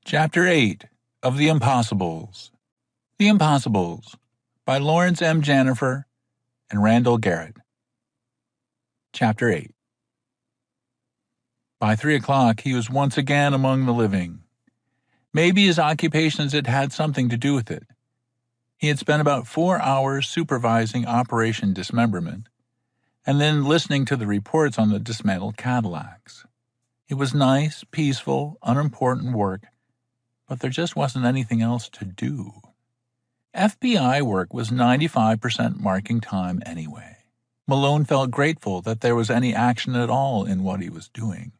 Chapter 8 of The Impossibles. The Impossibles by Lawrence M. Janifer and Randall Garrett. Chapter 8. By 3 o'clock, he was once again among the living. Maybe his occupations had had something to do with it. He had spent about 4 hours supervising Operation Dismemberment, and then listening to the reports on the dismantled Cadillacs. It was nice, peaceful, unimportant work, but there just wasn't anything else to do. FBI work was 95% marking time anyway. Malone felt grateful that there was any action at all in what he was doing.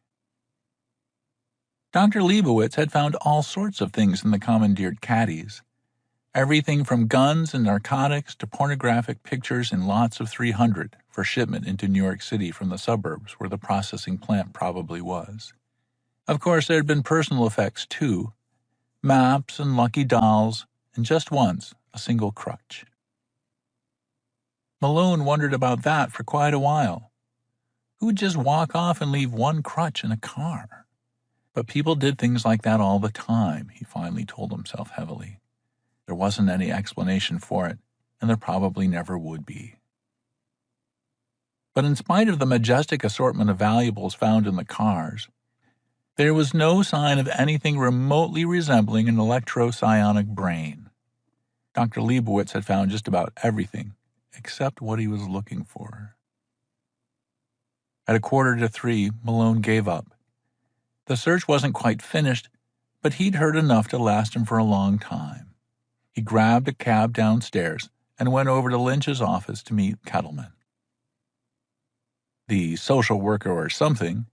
Dr. Leibowitz had found all sorts of things in the commandeered caddies. Everything from guns and narcotics to pornographic pictures in lots of 300 for shipment into New York City from the suburbs where the processing plant probably was. Of course, there had been personal effects too. Maps and lucky dolls, and just once, a single crutch. Malone wondered about that for quite a while. Who would just walk off and leave one crutch in a car? But people did things like that all the time, he finally told himself heavily. There wasn't any explanation for it, and there probably never would be. But in spite of the majestic assortment of valuables found in the cars, there was no sign of anything remotely resembling an electro-psionic brain. Dr. Leibowitz had found just about everything, except what he was looking for. At 2:45, Malone gave up. The search wasn't quite finished, but he'd heard enough to last him for a long time. He grabbed a cab downstairs and went over to Lynch's office to meet Kettleman. The social worker or something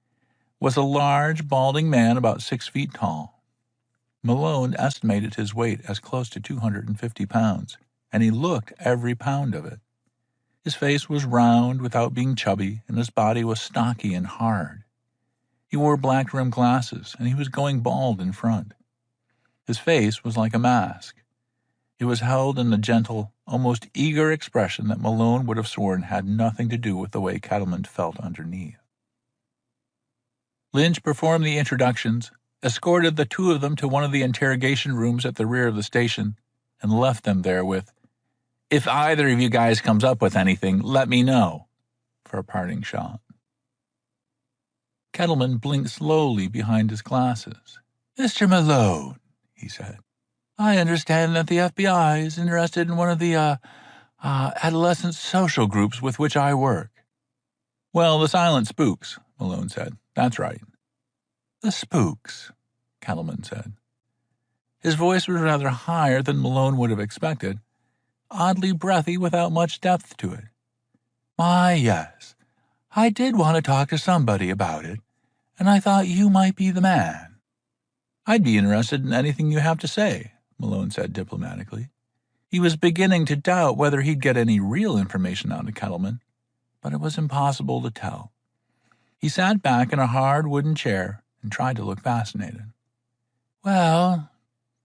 was a large, balding man about 6 feet tall. Malone estimated his weight as close to 250 pounds, and he looked every pound of it. His face was round without being chubby, and his body was stocky and hard. He wore black-rimmed glasses, and he was going bald in front. His face was like a mask. It was held in a gentle, almost eager expression that Malone would have sworn had nothing to do with the way Kettleman felt underneath. Lynch performed the introductions, escorted the two of them to one of the interrogation rooms at the rear of the station, and left them there with, "If either of you guys comes up with anything, let me know," for a parting shot. Kettleman blinked slowly behind his glasses. "Mr. Malone," he said, "I understand that the FBI is interested in one of the, adolescent social groups with which I work." "Well, the Silent Spooks," Malone said. "That's right." "The Spooks," Kettleman said. His voice was rather higher than Malone would have expected, oddly breathy without much depth to it. "My, yes. I did want to talk to somebody about it, and I thought you might be the man." "I'd be interested in anything you have to say," Malone said diplomatically. He was beginning to doubt whether he'd get any real information out of Kettleman, but it was impossible to tell. He sat back in a hard wooden chair and tried to look fascinated. "Well,"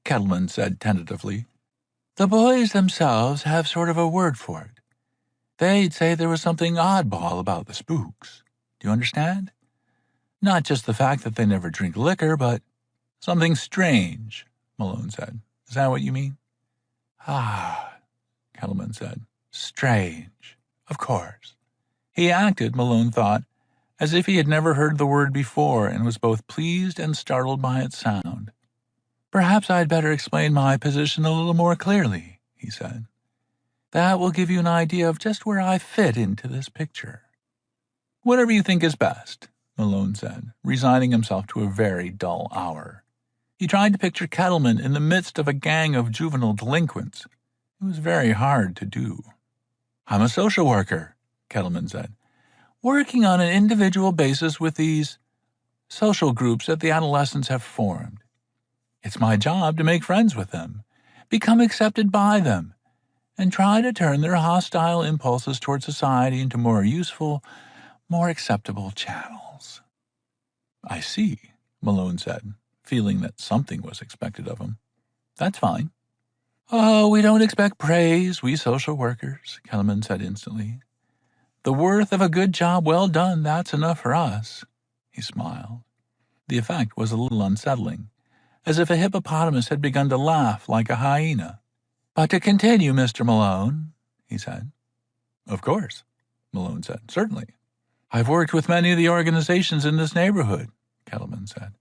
Kettleman said tentatively, "the boys themselves have sort of a word for it. They'd say there was something oddball about the Spooks. Do you understand? Not just the fact that they never drink liquor, but something strange," Malone said. "Is that what you mean?" "Ah," Kettleman said. "Strange. Of course." He acted, Malone thought, as if he had never heard the word before and was both pleased and startled by its sound. "Perhaps I'd better explain my position a little more clearly," he said. "That will give you an idea of just where I fit into this picture." "Whatever you think is best," Malone said, resigning himself to a very dull hour. He tried to picture Kettleman in the midst of a gang of juvenile delinquents. It was very hard to do. "I'm a social worker," Kettleman said, "working on an individual basis with these social groups that the adolescents have formed. It's my job to make friends with them, become accepted by them, and try to turn their hostile impulses toward society into more useful, more acceptable channels." "I see," Malone said, feeling that something was expected of him. "That's fine." "Oh, we don't expect praise, we social workers," Kettleman said instantly. "The worth of a good job well done, that's enough for us." He smiled. The effect was a little unsettling, as if a hippopotamus had begun to laugh like a hyena. "But to continue, Mr. Malone," he said. "Of course," Malone said. "Certainly. I've worked with many of the organizations in this neighborhood," Kettleman said,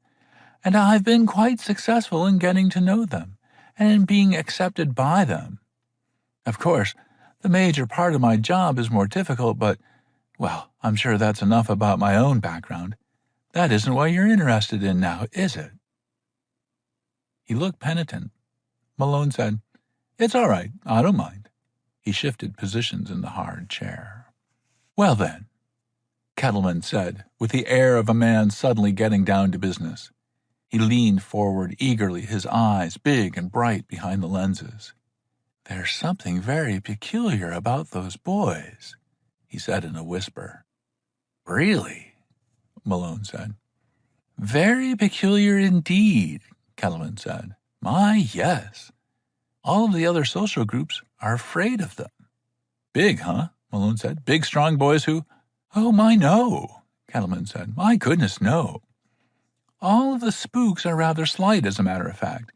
"and I've been quite successful in getting to know them and in being accepted by them. Of course, the major part of my job is more difficult, but, well, I'm sure that's enough about my own background. That isn't what you're interested in now, is it?" He looked penitent. Malone said, "It's all right. I don't mind." He shifted positions in the hard chair. "Well, then," Kettleman said, with the air of a man suddenly getting down to business. He leaned forward eagerly, his eyes big and bright behind the lenses. "There's something very peculiar about those boys," he said in a whisper. "Really?" Malone said. "Very peculiar indeed," Kettleman said. "My, yes. All of the other social groups are afraid of them." "Big, huh?" Malone said. "Big, strong boys who—" "Oh, my, no," Kettleman said. "My goodness, no. All of the spooks are rather slight, as a matter of fact.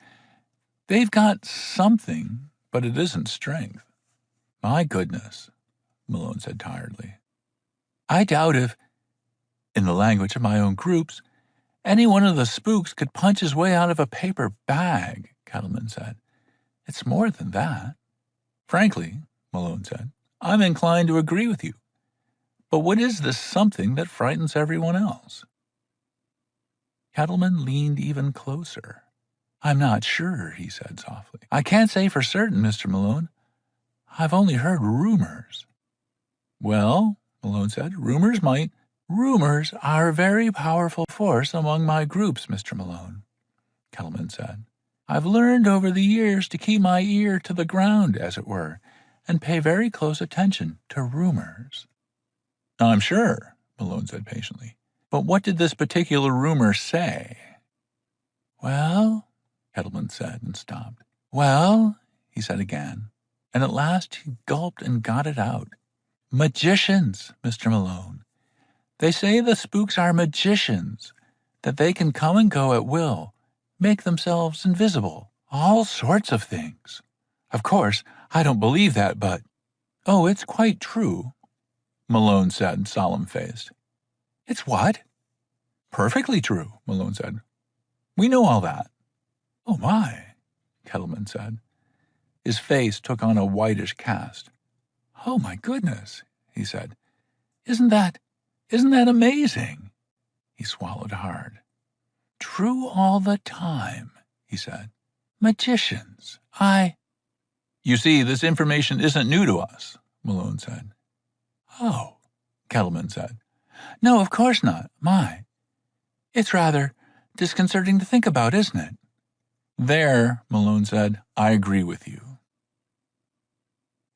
They've got something, but it isn't strength." "My goodness," Malone said tiredly. "I doubt if, in the language of my own groups, any one of the spooks could punch his way out of a paper bag," Kettleman said. "It's more than that." "Frankly," Malone said, "I'm inclined to agree with you. But what is this something that frightens everyone else?" Kettleman leaned even closer. "I'm not sure," he said softly. "I can't say for certain, Mr. Malone. I've only heard rumors." "Well," Malone said, "rumors might—" "Rumors are a very powerful force among my groups, Mr. Malone," Kettleman said. "I've learned over the years to keep my ear to the ground, as it were, and pay very close attention to rumors." "I'm sure," Malone said patiently. "But what did this particular rumor say?" "Well," Kettleman said and stopped. "Well," he said again, and at last he gulped and got it out. "Magicians, Mr. Malone. They say the spooks are magicians, that they can come and go at will, make themselves invisible, all sorts of things. Of course, I don't believe that, but—" "Oh, it's quite true," Malone said, solemn-faced. "It's what?" "Perfectly true," Malone said. "We know all that." "Oh, my," Kettleman said. His face took on a whitish cast. "Oh, my goodness," he said. Isn't that amazing?" He swallowed hard. "True all the time," he said. "Magicians. You see, this information isn't new to us," Malone said. "Oh," Kettleman said. "No, of course not. My. It's rather disconcerting to think about, isn't it?" "There," Malone said, "I agree with you."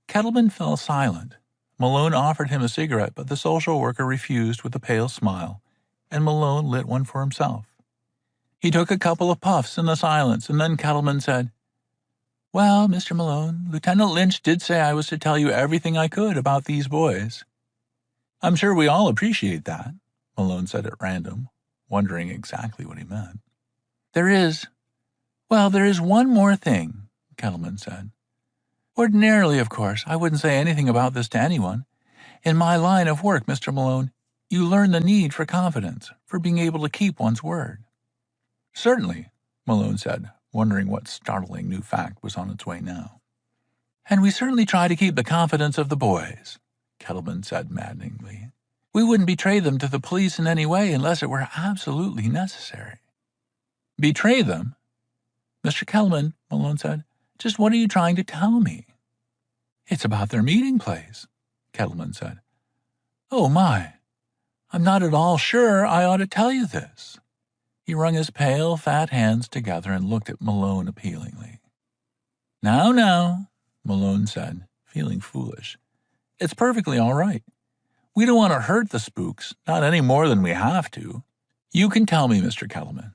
Kettleman fell silent. Malone offered him a cigarette, but the social worker refused with a pale smile, and Malone lit one for himself. He took a couple of puffs in the silence, and then Kettleman said, "Well, Mr. Malone, Lieutenant Lynch did say I was to tell you everything I could about these boys." "I'm sure we all appreciate that," Malone said at random, wondering exactly what he meant. There is one more thing," Kettleman said. "Ordinarily, of course, I wouldn't say anything about this to anyone. In my line of work, Mr. Malone, you learn the need for confidence, for being able to keep one's word." "Certainly," Malone said, wondering what startling new fact was on its way now. "And we certainly try to keep the confidence of the boys," Kettleman said maddeningly. "We wouldn't betray them to the police in any way unless it were absolutely necessary." "Betray them?" "Mr. Kettleman," Malone said, "just what are you trying to tell me?" "It's about their meeting place," Kettleman said. "Oh, my. I'm not at all sure I ought to tell you this." He wrung his pale, fat hands together and looked at Malone appealingly. Now, Malone said, feeling foolish. "It's perfectly all right. We don't want to hurt the spooks, not any more than we have to. You can tell me, Mr. Kettleman."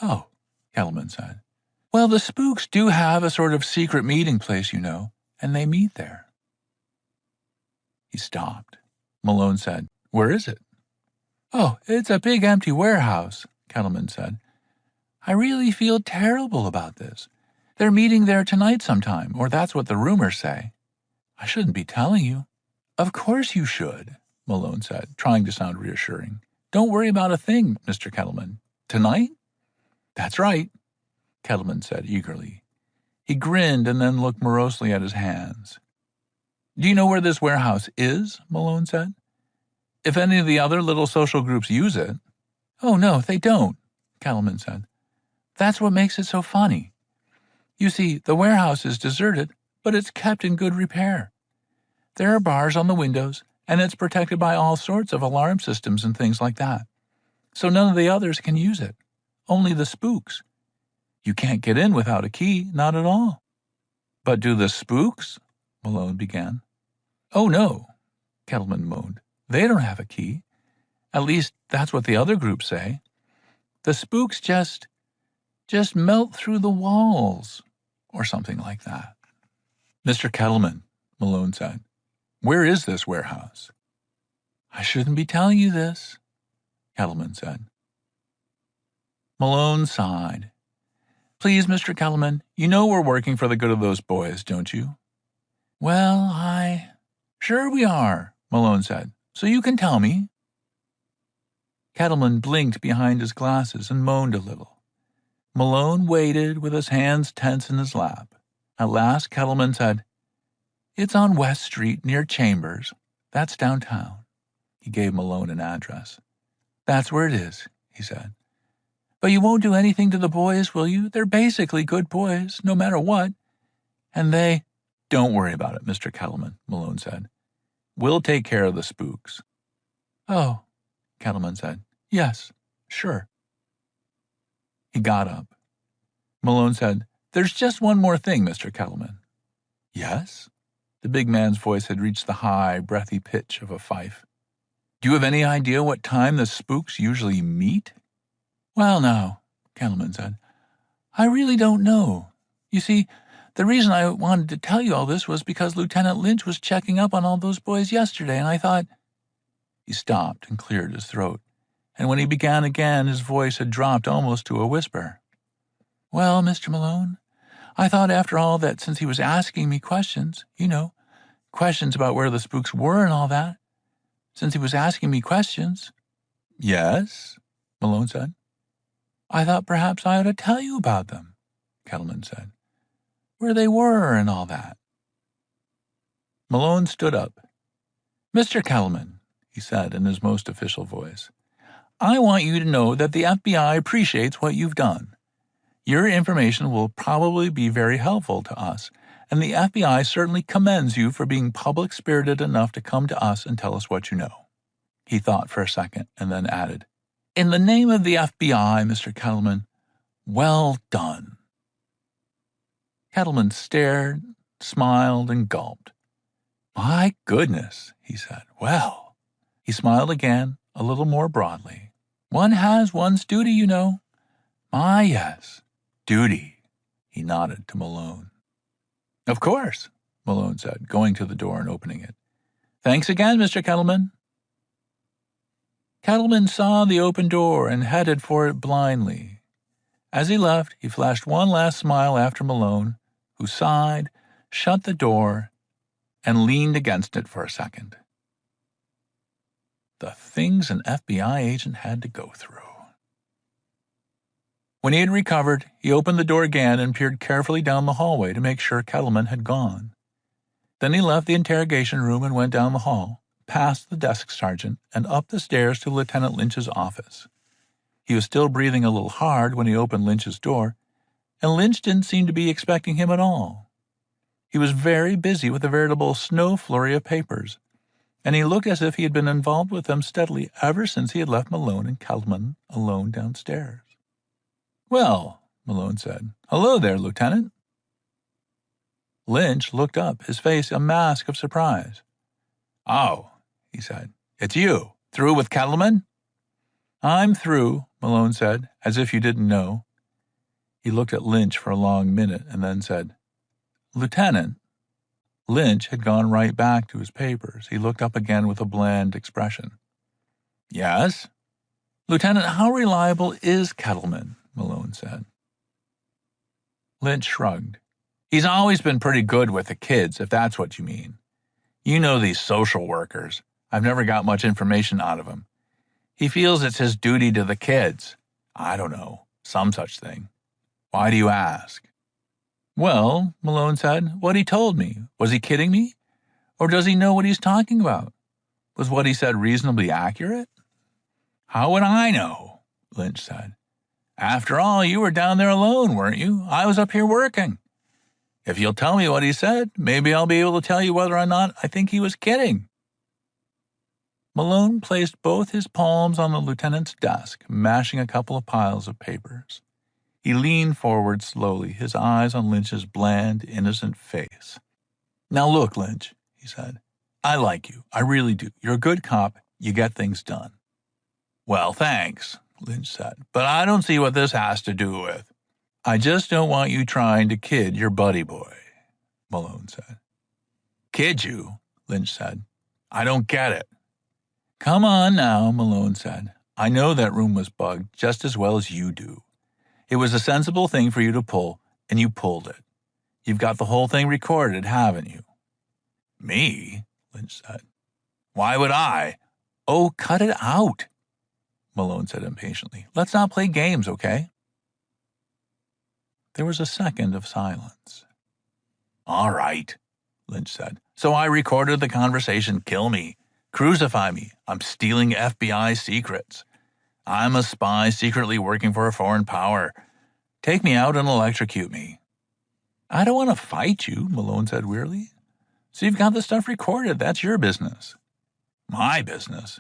"Oh," Kettleman said. "Well, the spooks do have a sort of secret meeting place, you know, and they meet there." He stopped. Malone said, "Where is it?" "Oh, it's a big empty warehouse," Kettleman said. I really feel terrible about this. They're meeting there tonight sometime, or that's what the rumors say. I shouldn't be telling you. Of course you should, Malone said, trying to sound reassuring. Don't worry about a thing, Mr. Kettleman. Tonight? That's right, Kettleman said eagerly. He grinned and then looked morosely at his hands. Do you know where this warehouse is? Malone said. If any of the other little social groups use it. Oh, no, they don't, Kettleman said. That's what makes it so funny. You see, the warehouse is deserted, but it's kept in good repair. There are bars on the windows, and it's protected by all sorts of alarm systems and things like that. So none of the others can use it. Only the spooks. You can't get in without a key, not at all. But do the spooks? Malone began. Oh, no, Kettleman moaned. They don't have a key. At least, that's what the other groups say. The spooks just melt through the walls, or something like that. Mr. Kettleman, Malone said, where is this warehouse? I shouldn't be telling you this, Kettleman said. Malone sighed. Please, Mr. Kettleman, you know we're working for the good of those boys, don't you? Well, Sure we are, Malone said, so you can tell me. Kettleman blinked behind his glasses and moaned a little. Malone waited with his hands tense in his lap. At last, Kettleman said, It's on West Street near Chambers. That's downtown. He gave Malone an address. That's where it is, he said. But you won't do anything to the boys, will you? They're basically good boys, no matter what. And they... Don't worry about it, Mr. Kettleman, Malone said. We'll take care of the spooks. Oh, Kettleman said. Yes, sure. He got up. Malone said, There's just one more thing, Mr. Kettleman. Yes? The big man's voice had reached the high, breathy pitch of a fife. Do you have any idea what time the spooks usually meet? Well, no, Kettleman said. I really don't know. You see, the reason I wanted to tell you all this was because Lieutenant Lynch was checking up on all those boys yesterday, and I thought... He stopped and cleared his throat, and when he began again, his voice had dropped almost to a whisper. Well, Mr. Malone, I thought after all that since he was asking me questions, questions about where the spooks were and all that, since he was asking me questions... Yes, Malone said. I thought perhaps I ought to tell you about them, Kettleman said. Where they were and all that. Malone stood up. Mr. Kettleman, he said in his most official voice, I want you to know that the FBI appreciates what you've done. Your information will probably be very helpful to us, and the FBI certainly commends you for being public-spirited enough to come to us and tell us what you know. He thought for a second and then added, In the name of the FBI, Mr. Kettleman, well done. Kettleman stared, smiled, and gulped. My goodness, he said. Well, he smiled again, a little more broadly. One has one's duty, you know. My, yes, duty, he nodded to Malone. Of course, Malone said, going to the door and opening it. Thanks again, Mr. Kettleman. Kettleman saw the open door and headed for it blindly. As he left, he flashed one last smile after Malone, who sighed, shut the door, and leaned against it for a second. The things an FBI agent had to go through. When he had recovered, he opened the door again and peered carefully down the hallway to make sure Kettleman had gone. Then he left the interrogation room and went down the hall, past the desk sergeant, and up the stairs to Lieutenant Lynch's office. He was still breathing a little hard when he opened Lynch's door, and Lynch didn't seem to be expecting him at all. He was very busy with a veritable snow flurry of papers, and he looked as if he had been involved with them steadily ever since he had left Malone and Kettleman alone downstairs. Well, Malone said, hello there, Lieutenant. Lynch looked up, his face a mask of surprise. Oh, he said, it's you. Through with Kettleman? I'm through, Malone said, as if you didn't know. He looked at Lynch for a long minute and then said, Lieutenant. Lynch had gone right back to his papers. He looked up again with a bland expression. Yes? Lieutenant, how reliable is Kettleman? Malone said. Lynch shrugged. He's always been pretty good with the kids, if that's what you mean. You know these social workers. I've never got much information out of him. He feels it's his duty to the kids. I don't know, some such thing. Why do you ask? Well, Malone said, what he told me. Was he kidding me? Or does he know what he's talking about? Was what he said reasonably accurate? How would I know? Lynch said. After all, you were down there alone, weren't you? I was up here working. If you'll tell me what he said, maybe I'll be able to tell you whether or not I think he was kidding. Malone placed both his palms on the lieutenant's desk, mashing a couple of piles of papers. He leaned forward slowly, his eyes on Lynch's bland, innocent face. Now look, Lynch, he said. I like you. I really do. You're a good cop. You get things done. Well, thanks, Lynch said, but I don't see what this has to do with. I just don't want you trying to kid your buddy boy, Malone said. Kid you? Lynch said. I don't get it. Come on now, Malone said. I know that room was bugged just as well as you do. It was a sensible thing for you to pull, and you pulled it. You've got the whole thing recorded, haven't you? Me? Lynch said. Why would I? Oh, cut it out, Malone said impatiently. Let's not play games, okay? There was a second of silence. All right, Lynch said. So I recorded the conversation. Kill me. Crucify me. I'm stealing FBI secrets. I'm a spy secretly working for a foreign power. Take me out and electrocute me. I don't want to fight you, Malone said wearily. So you've got the stuff recorded. That's your business. My business?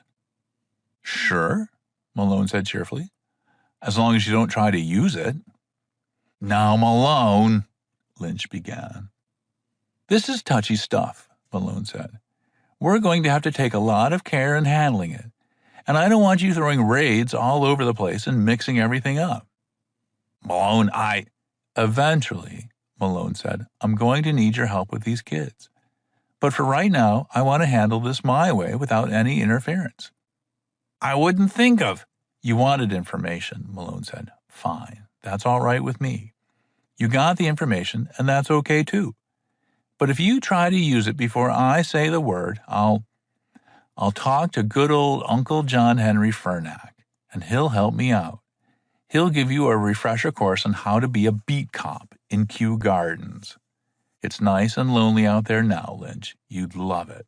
Sure, Malone said cheerfully. As long as you don't try to use it. Now, Malone, Lynch began. This is touchy stuff, Malone said. We're going to have to take a lot of care in handling it, and I don't want you throwing raids all over the place and mixing everything up. Malone, Eventually, Malone said, I'm going to need your help with these kids. But for right now, I want to handle this my way without any interference. I wouldn't think of. You wanted information, Malone said. Fine, that's all right with me. You got the information, and that's okay too. But if you try to use it before I say the word, I'll talk to good old Uncle John Henry Fernack, and he'll help me out. He'll give you a refresher course on how to be a beat cop in Kew Gardens. It's nice and lonely out there now, Lynch. You'd love it.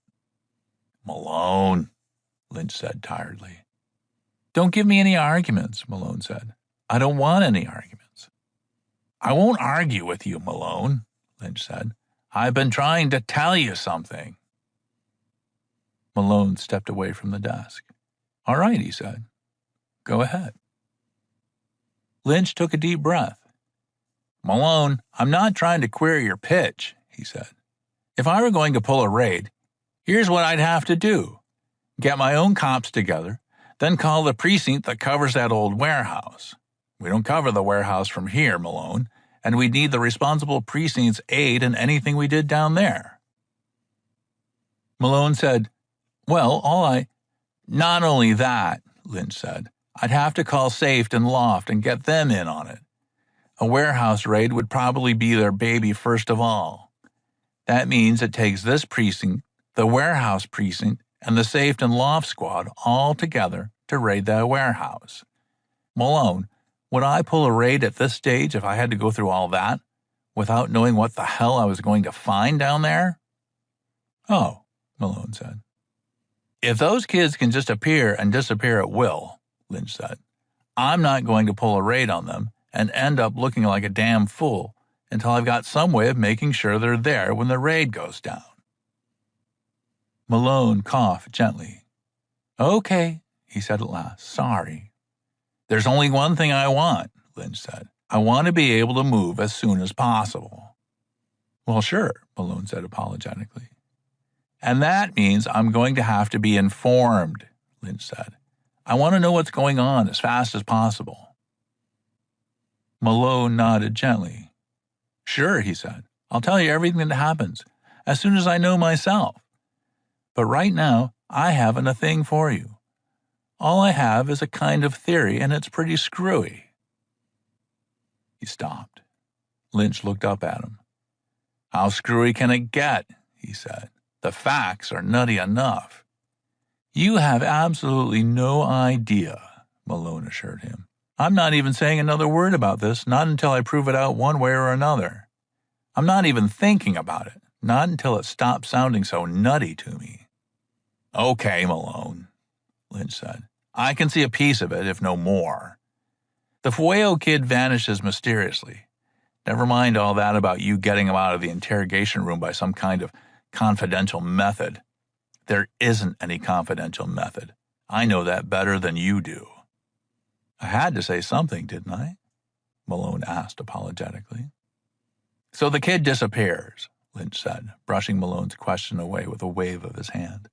Malone, Lynch said tiredly. Don't give me any arguments, Malone said. I don't want any arguments. I won't argue with you, Malone, Lynch said. I've been trying to tell you something. Malone stepped away from the desk. All right, he said. Go ahead. Lynch took a deep breath. Malone, I'm not trying to query your pitch, he said. If I were going to pull a raid, here's what I'd have to do. Get my own cops together, then call the precinct that covers that old warehouse. We don't cover the warehouse from here, Malone, and we'd need the responsible precinct's aid in anything we did down there. Malone said, Not only that, Lynch said, I'd have to call Safe and Loft and get them in on it. A warehouse raid would probably be their baby first of all. That means it takes this precinct, the warehouse precinct, and the Safe and Loft squad all together to raid that warehouse. Malone, would I pull a raid at this stage if I had to go through all that, without knowing what the hell I was going to find down there? Oh, Malone said. If those kids can just appear and disappear at will, Lynch said, I'm not going to pull a raid on them and end up looking like a damn fool until I've got some way of making sure they're there when the raid goes down. Malone coughed gently. Okay, he said at last. Sorry. There's only one thing I want, Lynch said. I want to be able to move as soon as possible. Well, sure, Malone said apologetically. And that means I'm going to have to be informed, Lynch said. I want to know what's going on as fast as possible. Malone nodded gently. Sure, he said. I'll tell you everything that happens as soon as I know myself. But right now, I haven't a thing for you. All I have is a kind of theory, and it's pretty screwy. He stopped. Lynch looked up at him. How screwy can it get? He said. The facts are nutty enough. You have absolutely no idea, Malone assured him. I'm not even saying another word about this, not until I prove it out one way or another. I'm not even thinking about it, not until it stops sounding so nutty to me. Okay, Malone, Lynch said. I can see a piece of it, if no more. The Fuego kid vanishes mysteriously. Never mind all that about you getting him out of the interrogation room by some kind of confidential method. There isn't any confidential method. I know that better than you do. I had to say something, didn't I? Malone asked apologetically. So the kid disappears, Lynch said, brushing Malone's question away with a wave of his hand.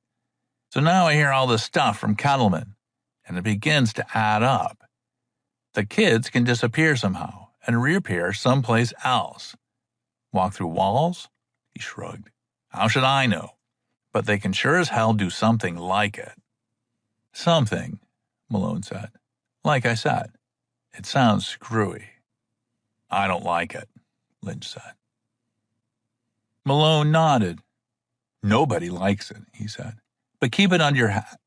So now I hear all this stuff from Kettleman, and it begins to add up. The kids can disappear somehow and reappear someplace else. Walk through walls? He shrugged. How should I know? But they can sure as hell do something like it. Something, Malone said. Like I said, it sounds screwy. I don't like it, Lynch said. Malone nodded. Nobody likes it, he said. But keep it under your hat.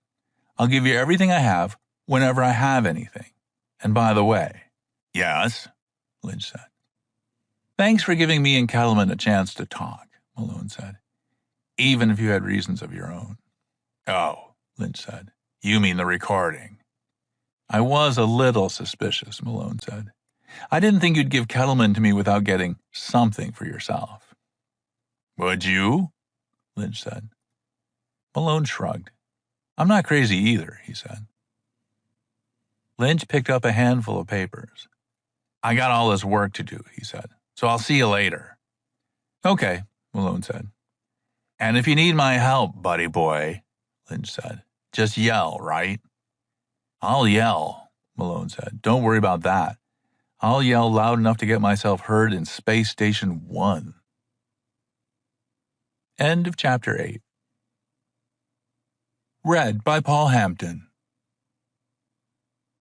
I'll give you everything I have whenever I have anything. And by the way, yes, Lynch said. Thanks for giving me and Kettleman a chance to talk, Malone said. Even if you had reasons of your own. Oh, Lynch said. You mean the recording. I was a little suspicious, Malone said. I didn't think you'd give Kettleman to me without getting something for yourself. Would you? Lynch said. Malone shrugged. I'm not crazy either, he said. Lynch picked up a handful of papers. I got all this work to do, he said, so I'll see you later. Okay, Malone said. And if you need my help, buddy boy, Lynch said, just yell, right? I'll yell, Malone said. Don't worry about that. I'll yell loud enough to get myself heard in Space Station 1. End of Chapter 8. Read by Paul Hampton.